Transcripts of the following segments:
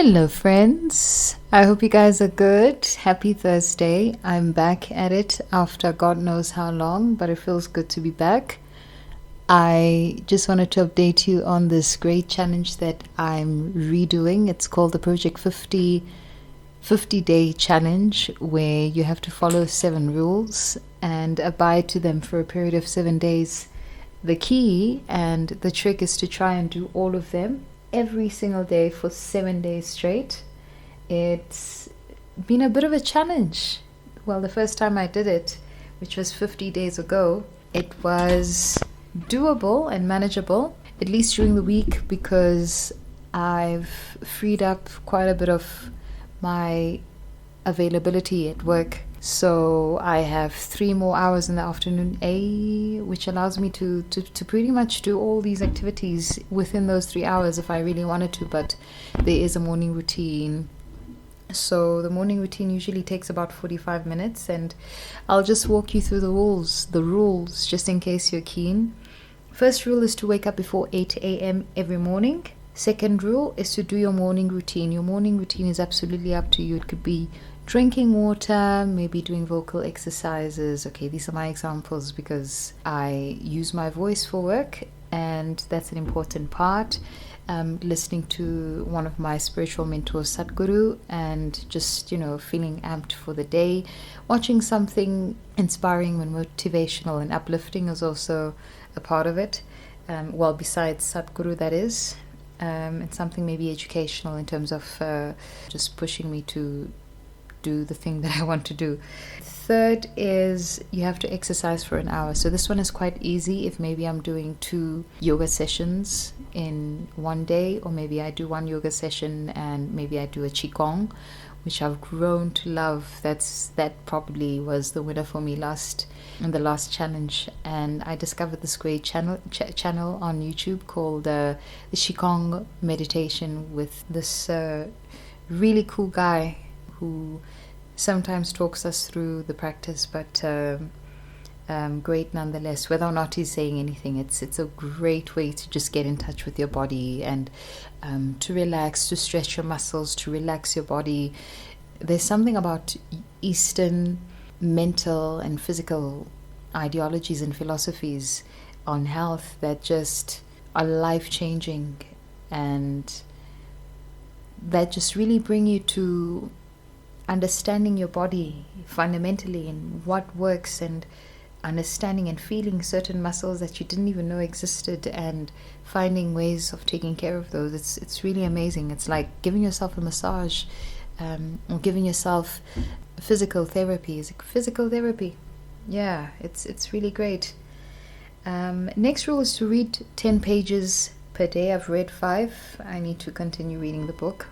Hello, friends. I hope you guys are good. Happy Thursday. I'm back at it after God knows how long, but it feels good to be back. I just wanted to update you on this great challenge that I'm redoing. It's called the Project50 50-day challenge, where you have to follow 7 rules and abide to them for a period of 7 days. The key and the trick is to try and do all of them every single day for 7 days straight. It's been a bit of a challenge. Well, the first time I did it, which was 50 days ago, it was doable and manageable, at least during the week, because I've freed up quite a bit of my availability at work. So I have 3 more hours in the afternoon, which allows me to pretty much do all these activities within those 3 hours if I really wanted to. But there is a morning routine. So the morning routine usually takes about 45 minutes, and I'll just walk you through the rules just in case you're keen. First rule is to wake up before 8 a.m. every morning. Second rule is to do your morning routine. Your morning routine is absolutely up to you. It could be drinking water, maybe doing vocal exercises. Okay, these are my examples because I use my voice for work, and that's an important part. Listening to one of my spiritual mentors, Sadhguru, and just, feeling amped for the day. Watching something inspiring and motivational and uplifting is also a part of it. Besides Sadhguru, that is. And something maybe educational in terms of just pushing me to do the thing that I want to do. Third is you have to exercise for an hour. So this one is quite easy if maybe I'm doing 2 yoga sessions in one day, or maybe I do 1 yoga session and maybe I do a qigong, which I've grown to love. That probably was the winner for me in the last challenge. And I discovered this great channel on YouTube called the Qigong Meditation with this really cool guy who sometimes talks us through the practice, but great nonetheless. Whether or not he's saying anything, it's a great way to just get in touch with your body and to relax, to stretch your muscles, to relax your body. There's something about Eastern mental and physical ideologies and philosophies on health that just are life-changing, and that just really bring you to understanding your body fundamentally and what works, and understanding and feeling certain muscles that you didn't even know existed, and finding ways of taking care of those. It's really amazing. It's like giving yourself a massage, or giving yourself physical therapy. Is it physical therapy? Yeah, it's really great. Next rule is to read 10 pages per day. I've read 5. I need to continue reading the book.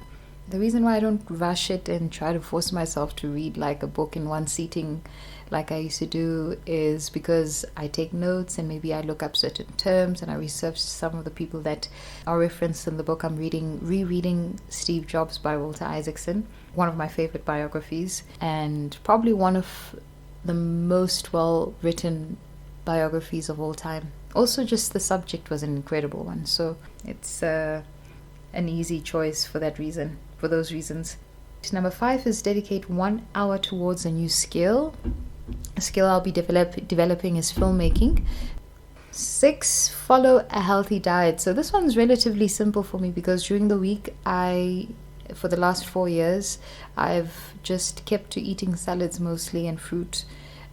The reason why I don't rush it and try to force myself to read like a book in one sitting like I used to do is because I take notes, and maybe I look up certain terms and I research some of the people that are referenced in the book. I'm rereading Steve Jobs by Walter Isaacson, one of my favorite biographies, and probably one of the most well-written biographies of all time. Also, just the subject was an incredible one, so it's an easy choice for those reasons. Number 5 is dedicate 1 hour towards a new skill. A skill I'll be developing is filmmaking. 6, follow a healthy diet. So this one's relatively simple for me because during the week, for the last 4 years, I've just kept to eating salads mostly and fruit,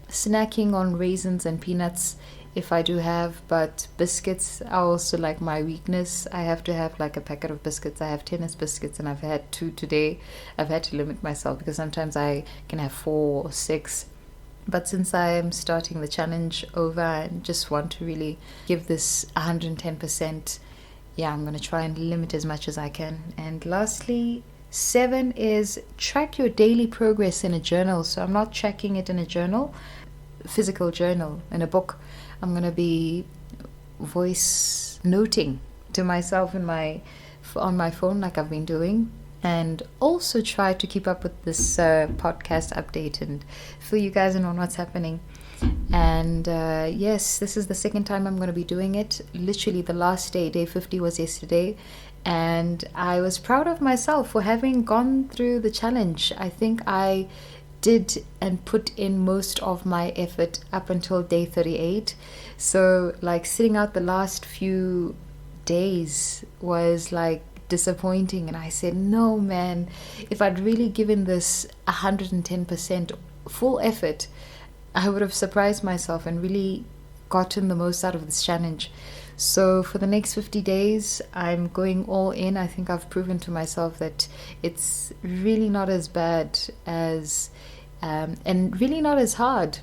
snacking on raisins and peanuts if I do have, but biscuits are also like my weakness. I have to have like a packet of biscuits. I have tennis biscuits and I've had 2 today. I've had to limit myself because sometimes I can have 4 or 6. But since I'm starting the challenge over and just want to really give this 110%, I'm going to try and limit as much as I can. And lastly, 7 is track your daily progress in a journal. So I'm not tracking it in a journal, physical journal, in a book. I'm going to be voice noting to myself on my phone like I've been doing, and also try to keep up with this podcast update and fill you guys in on what's happening. And yes, this is the second time I'm going to be doing it. Literally the last day 50 was yesterday, And I was proud of myself for having gone through the challenge. I think I did and put in most of my effort up until day 38. So, like, sitting out the last few days was like disappointing, and I said, no, man, if I'd really given this 110% full effort, I would have surprised myself and really gotten the most out of this challenge. So for the next 50 days, I'm going all in. I think I've proven to myself that it's really not as bad as, and really not as hard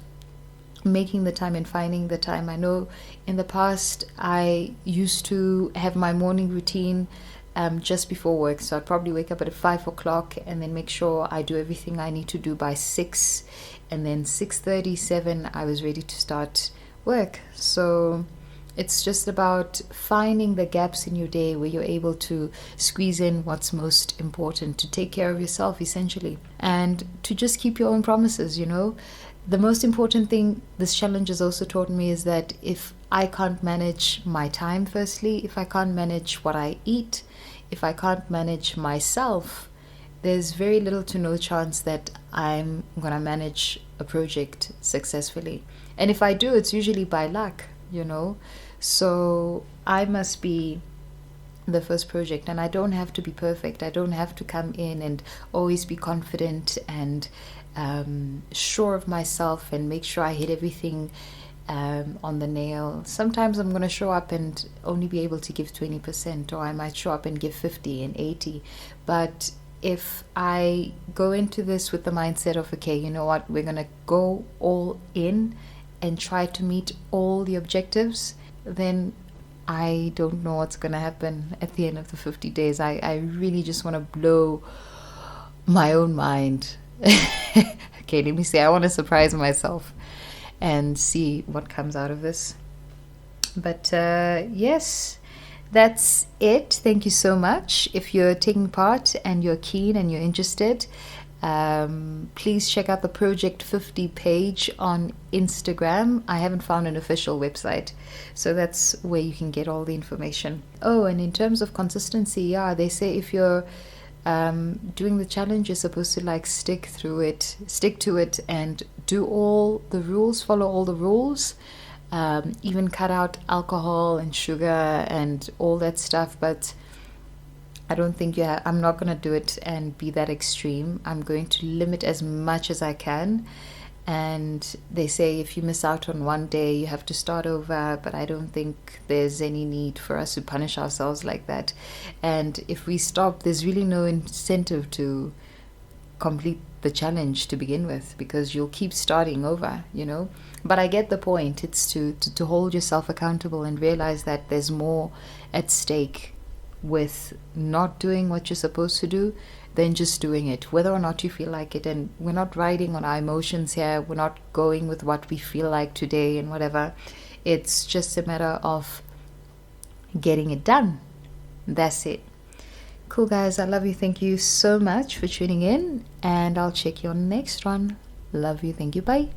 making the time and finding the time. I know in the past I used to have my morning routine just before work. So I'd probably wake up at 5 o'clock and then make sure I do everything I need to do by 6. And then 6:37, I was ready to start work. So it's just about finding the gaps in your day where you're able to squeeze in what's most important, to take care of yourself essentially, and to just keep your own promises, you know. The most important thing this challenge has also taught me is that if I can't manage my time, firstly, if I can't manage what I eat, if I can't manage myself, there's very little to no chance that I'm gonna manage a project successfully. And if I do, it's usually by luck, you know. So I must be the first project, and I don't have to be perfect. I don't have to come in and always be confident and sure of myself and make sure I hit everything on the nail. Sometimes I'm going to show up and only be able to give 20%, or I might show up and give 50 and 80. But if I go into this with the mindset of, okay, you know what, we're going to go all in and try to meet all the objectives, then I don't know what's going to happen at the end of the 50 days. I really just want to blow my own mind. Okay, let me see. I want to surprise myself and see what comes out of this. But yes, that's it. Thank you so much. If you're taking part and you're keen and you're interested, please check out the Project50 page on Instagram. I haven't found an official website, so that's where you can get all the information. Oh, and in terms of consistency, yeah, they say if you're doing the challenge, you're supposed to like stick to it and do all the rules, follow all the rules, even cut out alcohol and sugar and all that stuff. But I don't think I'm not going to do it and be that extreme. I'm going to limit as much as I can. And they say if you miss out on one day, you have to start over. But I don't think there's any need for us to punish ourselves like that. And if we stop, there's really no incentive to complete the challenge to begin with, because you'll keep starting over, you know. But I get the point. It's to hold yourself accountable and realize that there's more at stake with not doing what you're supposed to do than just doing it, whether or not you feel like it. And we're not riding on our emotions here. We're not going with what we feel like today and whatever. It's just a matter of getting it done. That's it. Cool, guys. I love you. Thank you so much for tuning in, and I'll check you on the next one. Love you. Thank you. Bye.